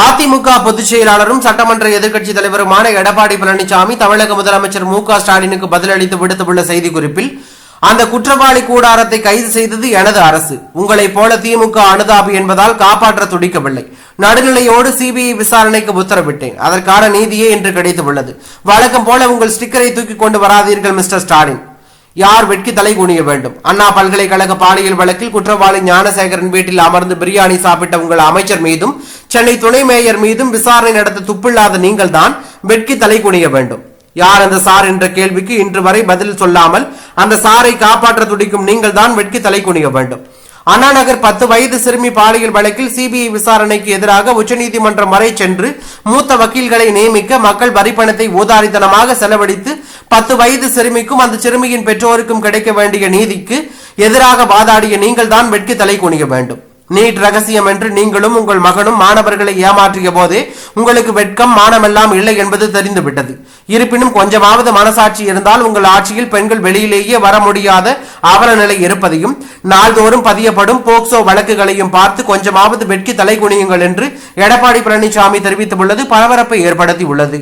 அதிமுக பொதுச் செயலாளரும் சட்டமன்ற எதிர்க்கட்சித் தலைவருமான எடப்பாடி பழனிசாமி தமிழக முதலமைச்சர் மு.க.ஸ்டாலினுக்கு பதிலளித்து விடுத்துள்ள செய்திக்குறிப்பில், அந்த குற்றவாளி கூடாரத்தை கைது செய்தது எனது அரசு. உங்களைப் போல திமுக அனுதாபி என்பதால் காப்பாற்ற துடிக்கவில்லை. நடுநிலையோடு சிபிஐ விசாரணைக்கு உத்தரவிட்டேன். அதற்கான நீதியே இன்று கிடைத்துள்ளது. வழக்கம் போல உங்கள் ஸ்டிக்கரை தூக்கி கொண்டு வராதீர்கள் மிஸ்டர் ஸ்டாலின். யார் வெட்கி தலை குனிய வேண்டும்? அண்ணா பல்கலைக்கழக பாலியல் வழக்கில் குற்றவாளி ஞானசேகரன் வீட்டில் அமர்ந்து பிரியாணி சாப்பிட்ட உங்கள் அமைச்சர் மீதும் சென்னை துணை மேயர் மீதும் விசாரணை நடத்த துப்பில்லாத நீங்கள் தான் வெட்கி தலை குனிய வேண்டும். யார் அந்த சார் என்ற கேள்விக்கு இன்று வரை பதில் சொல்லாமல் அந்த சாரை காப்பாற்ற துடிக்கும் நீங்கள் தான் வெட்கி தலை குனிய வேண்டும். அண்ணா நகர் 10 வயது சிறுமி பாலியல் வழக்கில் சிபிஐ விசாரணைக்கு எதிராக உச்சநீதிமன்றம் வரை சென்று மூத்த வக்கீல்களை நியமிக்க மக்கள் வரிப்பணத்தை ஊதாரித்தனமாக செலவழித்து 10 வயது சிறுமிக்கும் அந்த சிறுமியின் பெற்றோருக்கும் கிடைக்க வேண்டிய நீதிக்கு எதிராக வாதாடிய நீங்கள் தான் வெட்கி தலை குனிய வேண்டும். நீட் ரகசியம் என்று நீங்களும் உங்கள் மகனும் மாணவர்களை ஏமாற்றிய போதே உங்களுக்கு வெட்கம் மானமெல்லாம் இல்லை என்பது தெரிந்துவிட்டது. இருப்பினும் கொஞ்சமாவது மனசாட்சி இருந்தால் உங்கள் ஆட்சியில் பெண்கள் வெளியிலேயே வர முடியாத அவல நிலை இருப்பதையும் நாள்தோறும் பதியப்படும் போக்சோ வழக்குகளையும் பார்த்து கொஞ்சமாவது வெட்கி தலை குனியுங்கள் என்று எடப்பாடி பழனிசாமி தெரிவித்துள்ளது பரபரப்பை ஏற்படுத்தியுள்ளது.